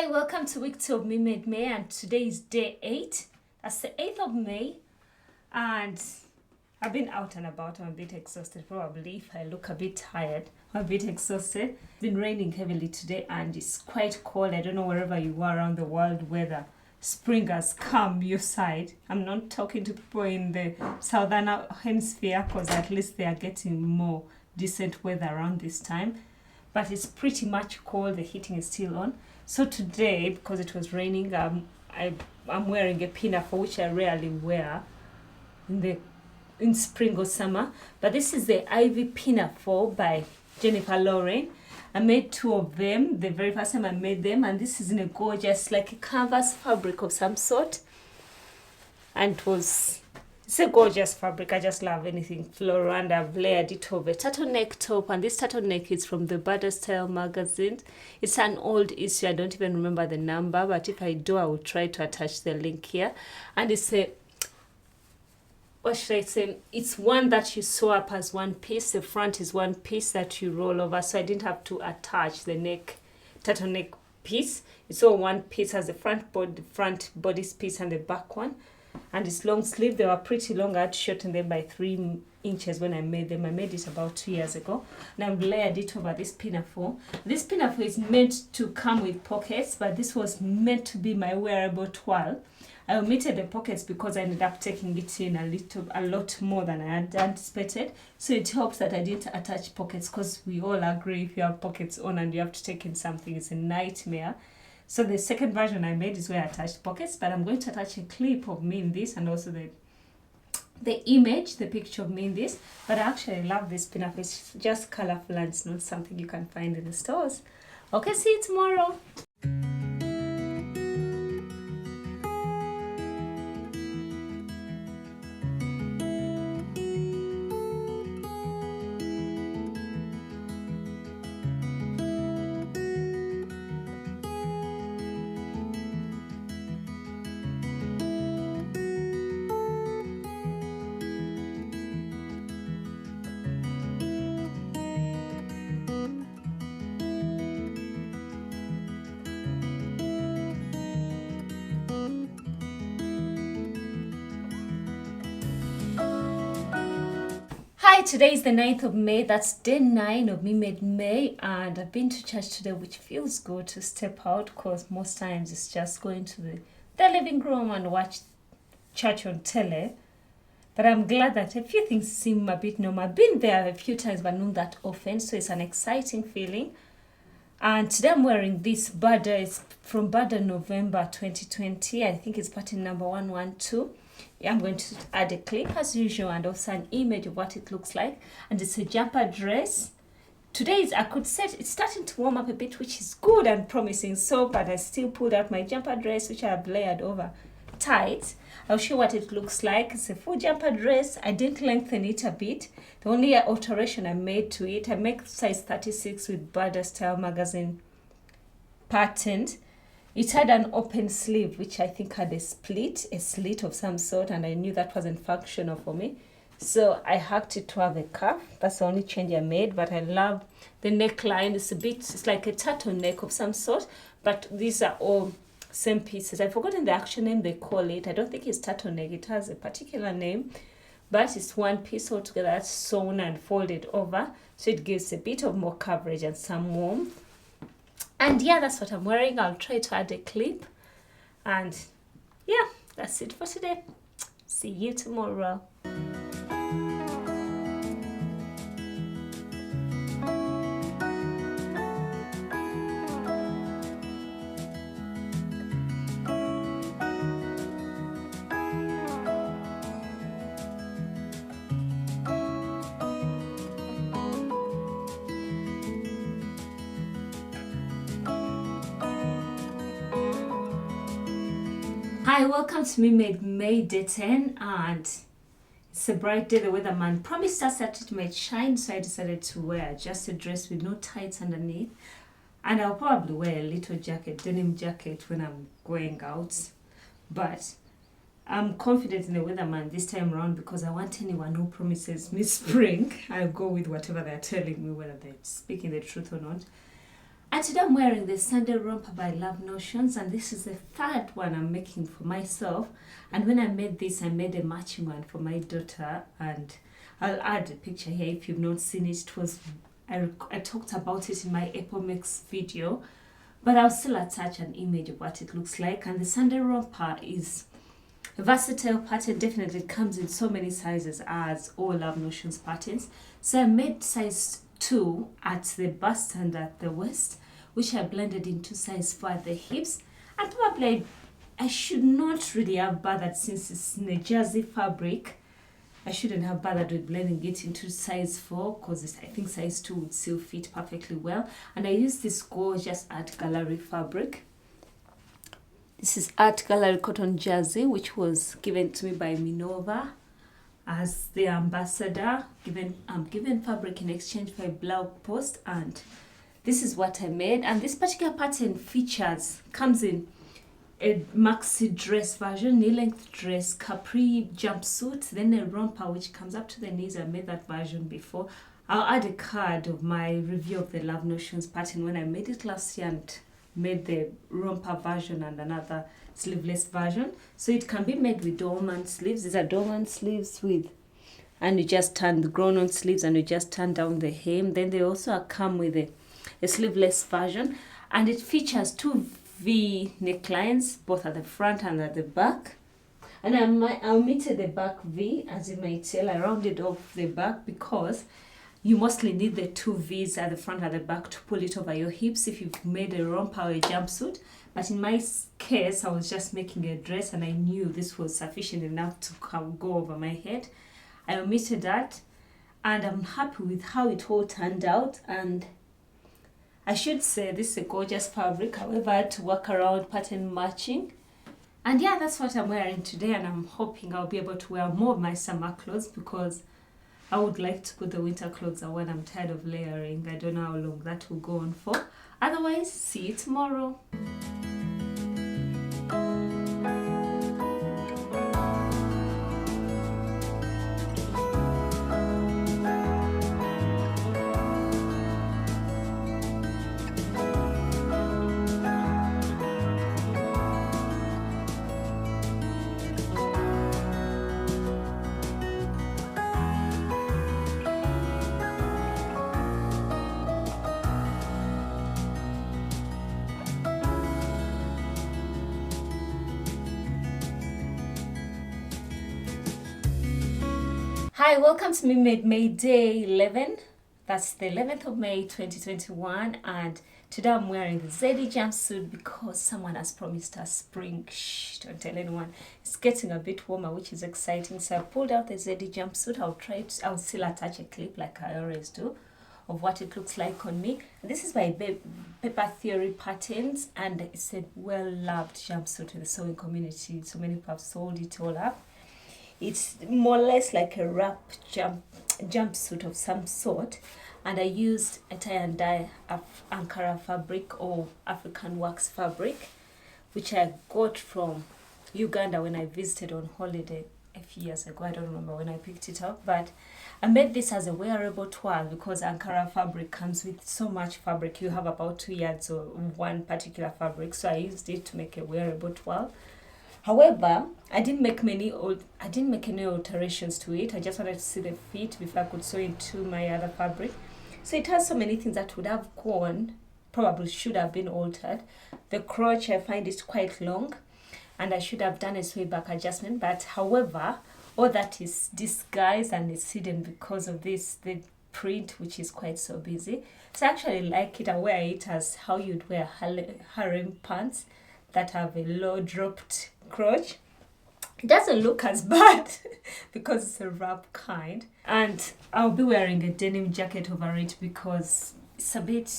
Hi, welcome to week 2 of Me Made May, and today is day 8. That's the 8th of May, and I've been out and about. I'm a bit exhausted. Probably if I look a bit tired, I'm a bit exhausted. It's been raining heavily today and it's quite cold. I don't know wherever you are around the world whether spring has come your side. I'm not talking to people in the southern hemisphere because at least they are getting more decent weather around this time. But it's pretty much cold. The heating is still on. So today, because it was raining, I'm wearing a Pinafore, which I rarely wear in spring or summer. But this is the Ivy Pinafore by Jennifer Lauren. I made 2 of them the very first time I made them, and this is in a gorgeous, like a canvas fabric of some sort. And it's a gorgeous fabric. I just love anything floral, and I've layered it over a turtleneck top, and this turtleneck is from the Butter Style magazine. It's an old issue. I don't even remember the number, but if I do, I will try to attach the link here. And it's what should I say? It's one that you sew up as one piece. The front is one piece that you roll over, so I didn't have to attach the turtleneck piece. It's all one piece, as the front bodice piece and the back one. And it's long sleeve. They were pretty long. I had to shorten them by 3 inches when I made them. I made it about 2 years ago. And I've layered it over this Pinafore. This Pinafore is meant to come with pockets, but this was meant to be my wearable toile. I omitted the pockets because I ended up taking it in a lot more than I had anticipated. So it helps that I didn't attach pockets, because we all agree if you have pockets on and you have to take in something, it's a nightmare. So the second version I made is where I attached pockets, but I'm going to attach a clip of me in this, and also the image, the picture of me in this. But I actually love this Pinafore. It's just colorful and it's not something you can find in the stores. Okay, see you tomorrow. Hi, today is the 9th of May. That's day 9 of Me Made May, and I've been to church today, which feels good to step out, because most times it's just going to the living room and watch church on tele. But I'm glad that a few things seem a bit normal. I've been there a few times, but not that often, so it's an exciting feeling. And today I'm wearing this Butter. It's from Butter November 2020. I think it's pattern number 112. I'm going to add a clip as usual, and also an image of what it looks like. And it's a jumper dress. Today I could say it's starting to warm up a bit, which is good and promising. So, but I still pulled out my jumper dress, which I have layered over tight. I'll show what it looks like. It's a full jumper dress. I didn't lengthen it a bit. The only alteration I made to it, I make size 36 with Butter Style magazine patterned. It had an open sleeve, which I think had a slit of some sort, and I knew that wasn't functional for me. So I hacked it to have a cuff. That's the only change I made, but I love the neckline. It's like a turtleneck of some sort, but these are all same pieces. I've forgotten the actual name they call it. I don't think it's turtleneck. It has a particular name, but it's one piece altogether that's sewn and folded over, so it gives a bit of more coverage and some warmth. And yeah, that's what I'm wearing. I'll try to add a clip. And yeah, that's it for today. See you tomorrow. Hi, welcome to Me Made May, day 10, and it's a bright day. The weatherman promised us that it might shine, so I decided to wear just a dress with no tights underneath, and I'll probably wear a little denim jacket when I'm going out. But I'm confident in the weatherman this time around, because I want anyone who promises me spring, I'll go with whatever they're telling me, whether they're speaking the truth or not. And today I'm wearing the Sunday romper by Love Notions, and this is the third one I'm making for myself. And when I made this, I made a matching one for my daughter, and I'll add a picture here if you've not seen it. It was I talked about it in my Apple Mix video, but I'll still attach an image of what it looks like. And the Sunday romper is a versatile pattern, definitely comes in so many sizes as all Love Notions patterns. So I made size 2 at the bust and at the waist, which I blended into size 4 at the hips. And probably I should not really have bothered, since it's in a jersey fabric. I shouldn't have bothered with blending it into size 4 because I think size 2 would still fit perfectly well. And I used this gorgeous art gallery fabric. This is art gallery cotton jersey, which was given to me by Minova as the ambassador, given fabric in exchange for a blog post. And this is what I made. And this particular pattern comes in a maxi dress version, knee-length dress, capri jumpsuit, then a romper which comes up to the knees. I made that version before. I'll add a card of my review of the Love Notions pattern when I made it last year and made the romper version and another sleeveless version. So it can be made with dormant sleeves. These are dormant sleeves and you just turn the grown-on sleeves and you just turn down the hem. Then they also come with a sleeveless version, and it features 2 V necklines, both at the front and at the back. And I omitted the back V, as you might tell. I rounded off the back because you mostly need the 2 V's at the front and the back to pull it over your hips if you've made a romper or a jumpsuit. But in my case, I was just making a dress and I knew this was sufficient enough to go over my head. I omitted that, and I'm happy with how it all turned out. And I should say this is a gorgeous fabric. However, I had to work around pattern matching. And yeah, that's what I'm wearing today, and I'm hoping I'll be able to wear more of my summer clothes because I would like to put the winter clothes on when I'm tired of layering. I don't know how long that will go on for. Otherwise, see you tomorrow. Hi, welcome to Me Made May Day 11. That's the 11th of May 2021, and today I'm wearing the Zeddy jumpsuit because someone has promised us spring. Shh, don't tell anyone. It's getting a bit warmer, which is exciting. So I pulled out the Zeddy jumpsuit. I'll still attach a clip like I always do of what it looks like on me. This is by Paper Theory Patterns, and it's a well-loved jumpsuit in the sewing community. So many people have sold it all up. It's more or less like a wrap jumpsuit of some sort, and I used a tie and dye Ankara fabric or African wax fabric, which I got from Uganda when I visited on holiday a few years ago. I don't remember when I picked it up, but I made this as a wearable toile because Ankara fabric comes with so much fabric. You have about 2 yards of one particular fabric, so I used it to make a wearable toile. However, I didn't make any alterations to it. I just wanted to see the fit before I could sew into my other fabric. So it has so many things that would have gone, probably should have been altered. The crotch, I find it quite long, and I should have done a sway back adjustment. But however, all that is disguised and it's hidden because of the print, which is quite so busy. So I actually like it. I wear it as how you'd wear harem pants that have a low dropped crotch. It doesn't look as bad because it's a wrap kind. And I'll be wearing a denim jacket over it because it's a bit,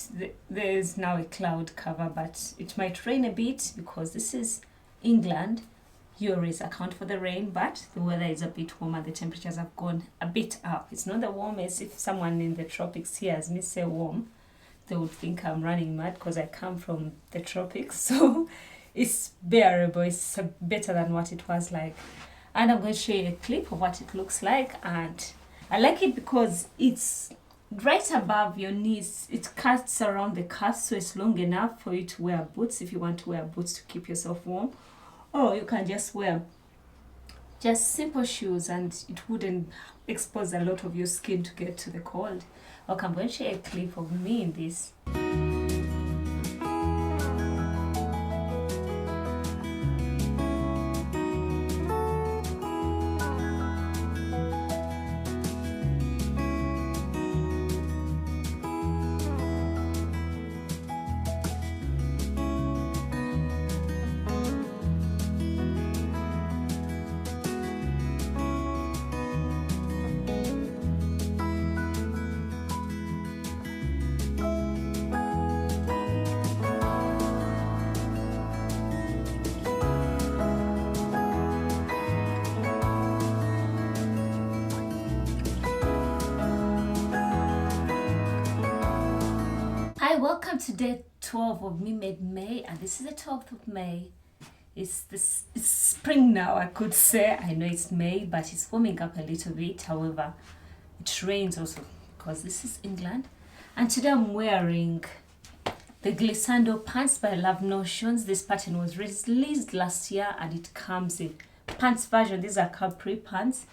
there's now a cloud cover, but it might rain a bit because this is England. You always account for the rain, but the weather is a bit warmer. The temperatures have gone a bit up. It's not the warmest. If someone in the tropics hears me say warm, they would think I'm running mad because I come from the tropics. So it's bearable. It's better than what it was like. And I'm going to show you a clip of what it looks like. And I like it because it's right above your knees. It cuts around the calf, so it's long enough for you to wear boots if you want to wear boots to keep yourself warm. Or you can just wear just simple shoes and it wouldn't expose a lot of your skin to get to the cold. Okay, I'm going to share a clip of me in this. Hi, welcome to day 12 of Me Made May, and this is the 12th of May. It's spring now, I could say. I know it's May, but it's warming up a little bit. However, it rains also because this is England. And today I'm wearing the glissando pants by Love Notions. This pattern was released last year and it comes in pants version. These are Capri pants.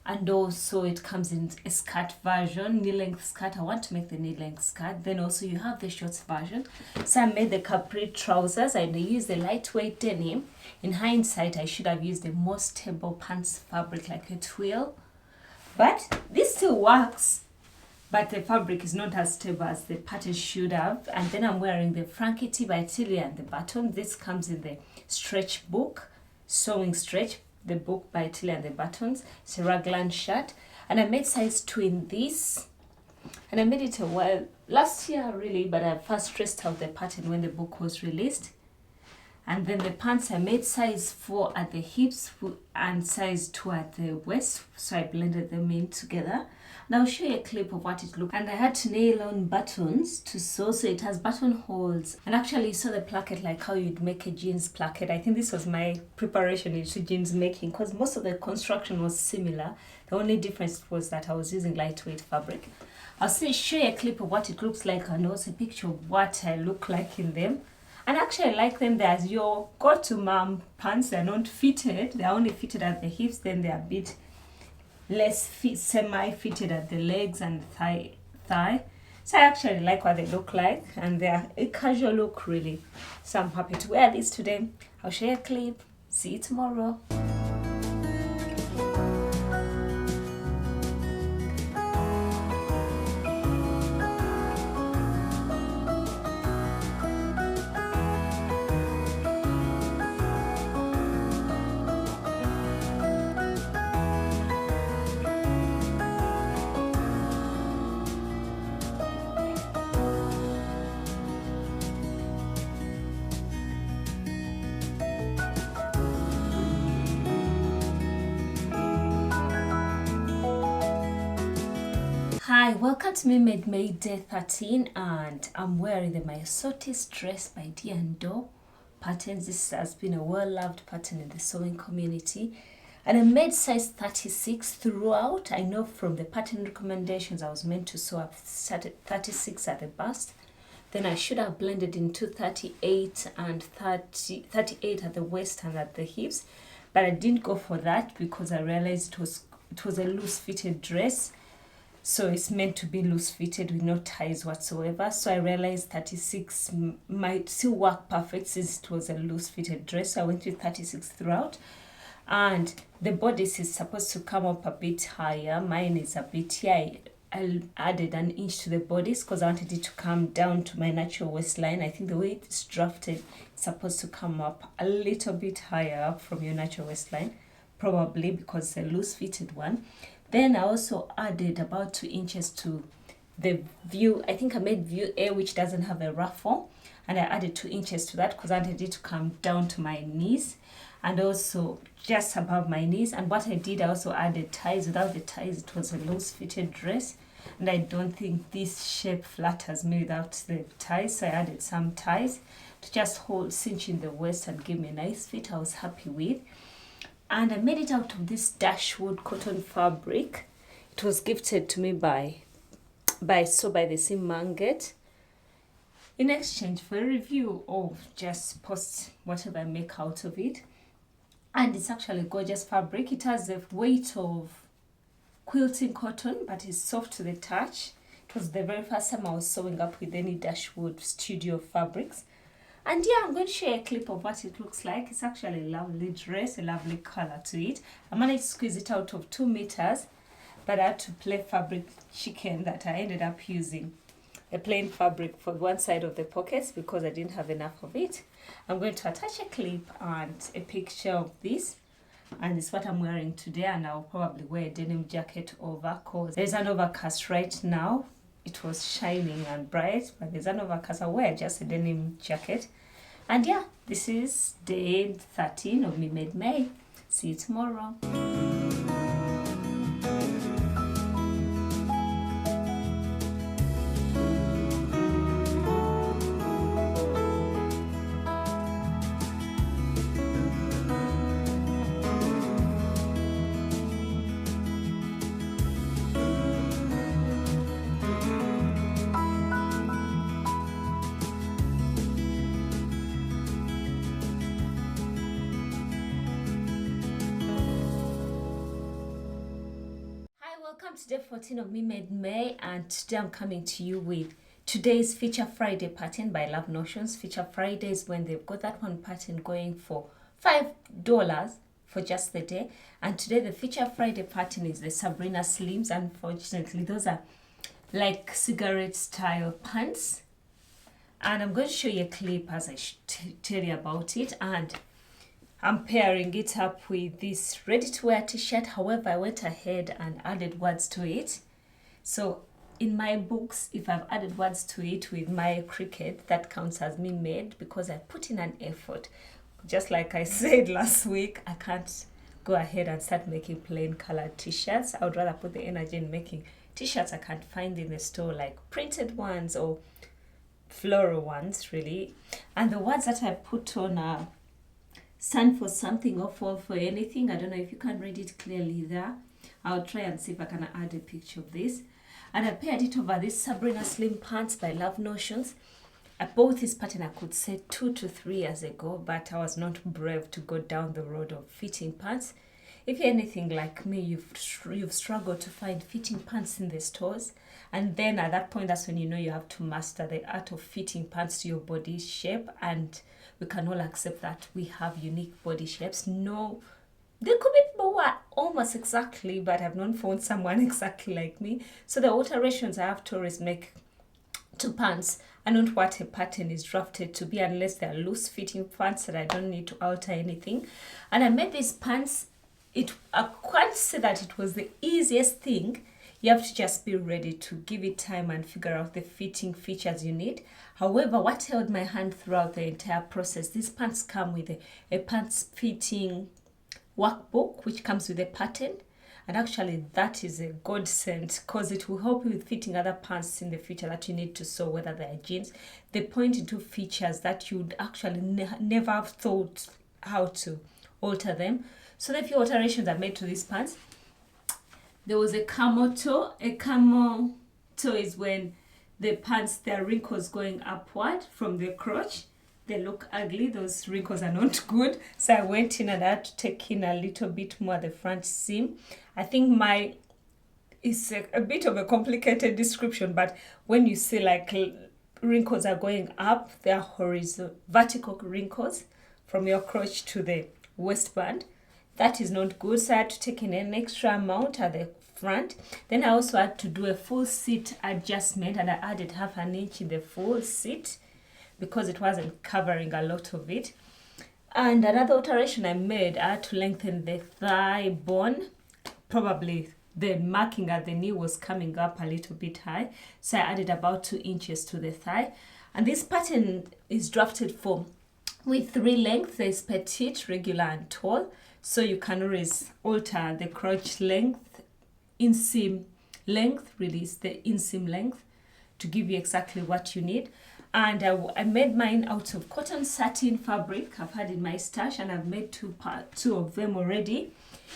And also it comes in a skirt version, knee-length skirt. I want to make the knee-length skirt. Then also you have the shorts version. So I made the Capri trousers. I used the lightweight denim. In hindsight, I should have used a more stable pants fabric like a twill. But this still works. But the fabric is not as stable as the pattern should have. And then I'm wearing the Frankie T by Tilly and the button. This comes in the stretch book, sewing stretch. The book by Tilly and the buttons. It's a raglan shirt, and I made size 2 in this, and I made it a while last year really, but I first traced out the pattern when the book was released. And then the pants I made size 4 at the hips and size 2 at the waist, so I blended them in together. Now I'll show you a clip of what it looked. And I had to nail on buttons to sew, so it has buttonholes. And actually sew the placket like how you'd make a jeans placket. I think this was my preparation into jeans making because most of the construction was similar. The only difference was that I was using lightweight fabric. I'll show you a clip of what it looks like and also a picture of what I look like in them. And actually I like them. They're your go-to mom pants. They're not fitted. They're only fitted at the hips. Then they're a bit less semi-fitted at the legs and thigh. So I actually like what they look like, and they're a casual look really. So I'm happy to wear this today. I'll share a clip. See you tomorrow. Hi, welcome to Me Made May Day 13, and I'm wearing the My Sotis dress by D&Do patterns. This has been a well-loved pattern in the sewing community, and I made size 36 throughout. I know from the pattern recommendations I was meant to sew up 36 at the bust. Then I should have blended into 38 and 38 at the waist and at the hips, but I didn't go for that because I realized it was a loose-fitted dress. So it's meant to be loose fitted with no ties whatsoever. So I realized 36 might still work perfect since it was a loose fitted dress. So I went with 36 throughout. And the bodice is supposed to come up a bit higher. Mine is a bit here. I added an inch to the bodice because I wanted it to come down to my natural waistline. I think the way it's drafted, it's supposed to come up a little bit higher up from your natural waistline. Probably because it's a loose fitted one. Then I also added about 2 inches to the view. I think I made view A, which doesn't have a ruffle. And I added 2 inches to that because I wanted it to come down to my knees. And also just above my knees. And what I did, I also added ties. Without the ties, it was a loose fitted dress. And I don't think this shape flatters me without the ties. So I added some ties to just cinch in the waist and give me a nice fit. I was happy with. And I made it out of this Dashwood cotton fabric. It was gifted to me by by Sew by the Seam Manget in exchange for a review or just post whatever I make out of it. And it's actually gorgeous fabric. It has the weight of quilting cotton, but it's soft to the touch. It was the very first time I was sewing up with any Dashwood Studio fabrics. And yeah, I'm going to share a clip of what it looks like. It's actually a lovely dress, a lovely color to it. I managed to squeeze it out of 2 meters, but I had to play fabric chicken that I ended up using a plain fabric for one side of the pockets because I didn't have enough of it. I'm going to attach a clip and a picture of this, and it's what I'm wearing today, and I'll probably wear a denim jacket over because there's an overcast right now. It was shining and bright, but there's an overcast. I'll wear just a denim jacket. And yeah, this is day 13 of Me Made May. See you tomorrow. Welcome to day 14 of Me Made May, and today I'm coming to you with today's Feature Friday pattern by Love Notions. Feature Friday is when they've got that one pattern going for $5 for just the day, and today the Feature Friday pattern is the Sabrina Slims. Unfortunately, those are like cigarette style pants, and I'm going to show you a clip as I tell you about it. And I'm pairing it up with this ready-to-wear t-shirt. However, I went ahead and added words to it. So in my books, if I've added words to it with my Cricut, that counts as me made because I put in an effort. Just like I said last week, I can't go ahead and start making plain colored t-shirts. I would rather put the energy in making t-shirts I can't find in the store, like printed ones or floral ones, really. And the words that I put on are stand for something or fall for anything. I don't know if you can read it clearly there. I'll try and see if I can add a picture of this. And I paired it over this Sabrina Slim pants by Love Notions. I bought this pattern, I could say 2 to 3 years ago, but I was not brave to go down the road of fitting pants. If you're anything like me, you've struggled to find fitting pants in the stores. And then at that point, that's when you know you have to master the art of fitting pants to your body shape. And we can all accept that we have unique body shapes. No, there could be people who are almost exactly, but I've not found someone exactly like me. So the alterations I have to always make to pants are not what a pattern is drafted to be, unless they're loose fitting pants that I don't need to alter anything. And I made these pants, I can't say that it was the easiest thing. You have to just be ready to give it time and figure out the fitting features you need. However, what held my hand throughout the entire process, these pants come with a pants fitting workbook, which comes with a pattern. And actually, that is a godsend because it will help you with fitting other pants in the future that you need to sew, whether they are jeans. They point into features that you'd actually never have thought how to alter them. So the few alterations I made to these pants. There was a camel toe. A camel toe is when the pants, there are wrinkles going upward from the crotch. They look ugly. Those wrinkles are not good. So I went in and I had to take in a little bit more the front seam. I think it's a bit of a complicated description, but when you see like wrinkles are going up, they are horizontal, vertical wrinkles from your crotch to the waistband. That is not good. So I had to take in an extra amount at the front. Then I also had to do a full seat adjustment, and I added 1/2 inch in the full seat because it wasn't covering a lot of it. And another alteration I made, I had to lengthen the thigh bone. Probably the marking at the knee was coming up a little bit high, so I added about 2 inches to the thigh. And this pattern is drafted with 3 lengths. There's petite, regular, and tall. So you can always alter the crotch length, inseam length, release the inseam length to give you exactly what you need. And I made mine out of cotton satin fabric I've had in my stash, and I've made two of them already.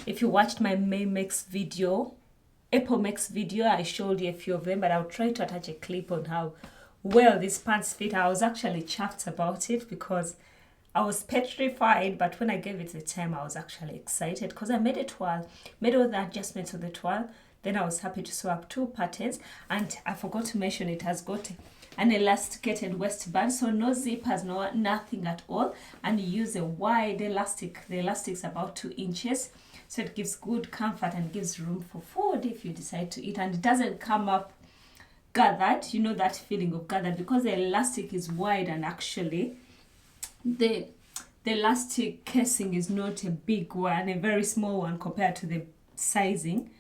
If you watched my May Mix video Apple Max video, I showed you a few of them, but I'll try to attach a clip on how well these pants fit. I was actually chuffed about it because I was petrified, but when I gave it the time, I was actually excited because I made a toile, made all the adjustments of the toile. Then I was happy to sew up 2 patterns, and I forgot to mention it has got an elasticated waistband, so no zippers, no nothing at all, and you use a wide elastic. The elastic's about 2 inches, so it gives good comfort and gives room for food if you decide to eat, and it doesn't come up gathered. You know that feeling of gathered because the elastic is wide, and actually the elastic casing is not a big one, a very small one compared to the sizing.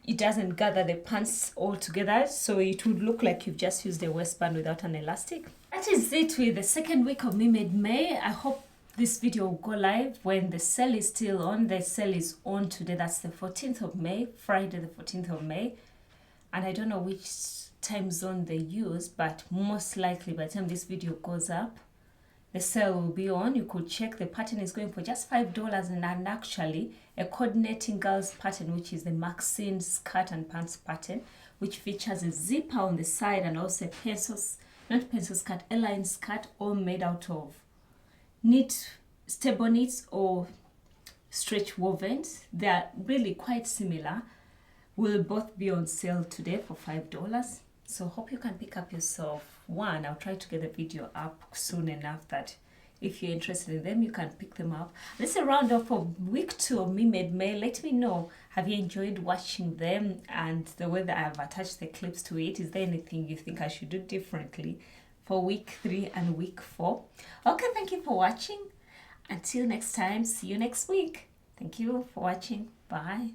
It doesn't gather the pants all together, so it would look like you've just used a waistband without an elastic. That is it with the second week of Me Made May. I hope this video will go live when the sale is still on. The sale is on today. That's the 14th of May, Friday the 14th of May. And I don't know which time zone they use, but most likely by the time this video goes up, the sale will be on. You could check. The pattern is going for just $5, and actually a coordinating girls pattern, which is the Maxine skirt and pants pattern, which features a zipper on the side and also a pencil skirt, A-line skirt, all made out of knit, stable knits or stretch wovens. They are really quite similar. Will both be on sale today for $5. So hope you can pick up yourself one. I'll try to get the video up soon enough that if you're interested in them, you can pick them up. This is a roundup for week 2 of Me Made May. Let me know, have you enjoyed watching them and the way that I've attached the clips to it? Is there anything you think I should do differently for week 3 and week 4? Okay, thank you for watching. Until next time, see you next week. Thank you for watching. Bye.